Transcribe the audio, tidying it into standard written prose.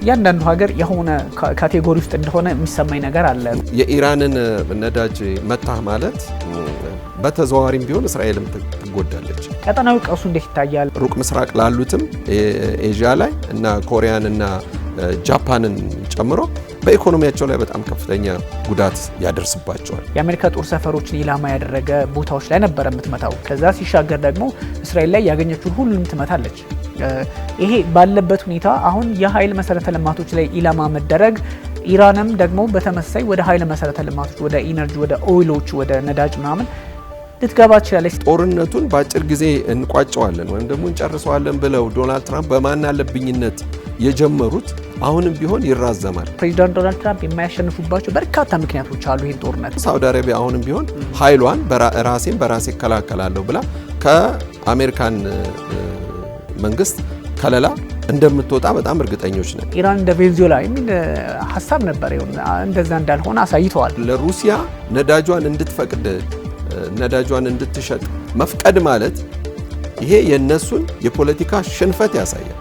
ያንዳንዱ ሀገር የሆነ ካቴጎሪ ውስጥ እንደሆነ የሚሰማኝ ነገር አለ። የኢራንን ነዳጅ መታህ ማለት በተዘዋዋሪም ቢሆን እስራኤልም ትጎዳለች። ቀጠናዊ ቀውሱ እንዴት ይታያል? ሩቅ ምስራቅ ላሉትም ኤዥያ ላይ እና ኮሪያን እና ጃፓንን ጨምሮ በኢኮኖሚያቸው ላይ በጣም ከፍተኛ ጉዳት ያደርስባቸዋል። የአሜሪካ ጦር ሰፈሮችን ኢላማ ያደረገ ቦታዎች ላይ ነበር የምትመታው። ከዛ ሲሻገር ደግሞ እስራኤል ላይ ያገኘችውን ሁሉንም ትመታለች። ይሄ ባለበት ሁኔታ አሁን የኃይል መሰረተ ልማቶች ላይ ኢላማ መደረግ፣ ኢራንም ደግሞ በተመሳሳይ ወደ ኃይል መሰረተ ልማቶች፣ ወደ ኢነርጂ፣ ወደ ኦይሎች፣ ወደ ነዳጅ ምናምን ልትገባ ትችላለች። ጦርነቱን በአጭር ጊዜ እንቋጨዋለን ወይም ደግሞ እንጨርሰዋለን ብለው ዶናልድ ትራምፕ በማን አለብኝነት የጀመሩት አሁንም ቢሆን ይራዘማል። ፕሬዚዳንት ዶናልድ ትራምፕ የማያሸንፉባቸው በርካታ ምክንያቶች አሉ። ይህን ጦርነት ሳውዲ አረቢያ አሁንም ቢሆን ኃይሏን ራሴን በራሴ እከላከላለሁ ብላ ከአሜሪካን መንግስት ከለላ እንደምትወጣ በጣም እርግጠኞች ነን። ኢራን እንደ ቬንዙዌላ የሚል ሀሳብ ነበር። እንደዛ እንዳልሆነ አሳይተዋል። ለሩሲያ ነዳጇን እንድትፈቅድ ነዳጇን እንድትሸጥ መፍቀድ ማለት ይሄ የነሱን የፖለቲካ ሽንፈት ያሳያል።